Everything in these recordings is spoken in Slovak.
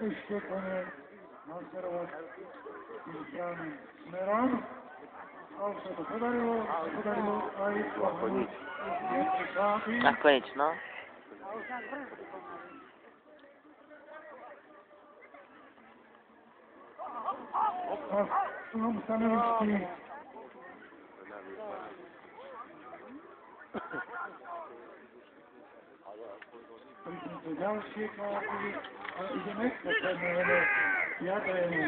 ešte kone nasmerovať tým správnym smerom. A už sa to podarilo aj pohnúť jedny klápy. Nakoniec, no. A v tom stanovišti pripnúť ďalšie klápy a ideme k poslednému piatému.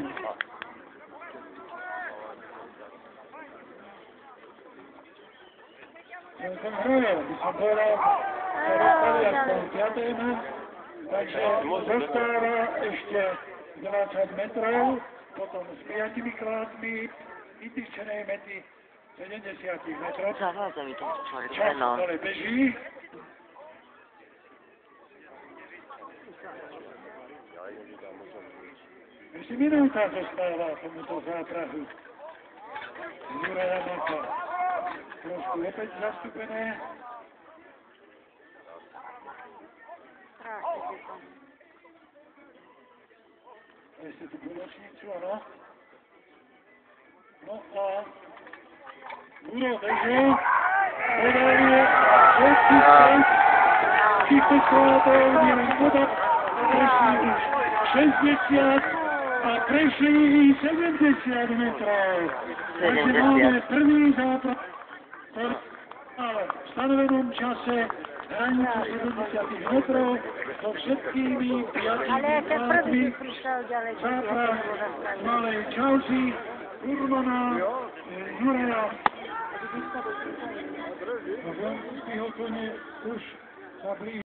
Ten hraje, by som povedal, sa dostali až k tomu piatému, takže zostáva ešte 20 metrov, potom s 5 klápmi vytýčenej mety 70 metrov. Zavádza mi ten človek, Čas no. ale beží. Ešte minúta zostáva tomuto záprahu. Juraja Maka. Trošku opäť zastúpené. Ešte tú koločnicu, áno. No a Guro beží. Podávie 6 klápov, nielen podať. Prešli už 60 a prešli 70 metrov. Takže máme prvý zápas. Ale v stanovenom čase hranicu 70 metrov so všetkými 5 klápmi. Zápas Malej Čausi, Urmana, Juraja. A Vlanského kone už sa blíži.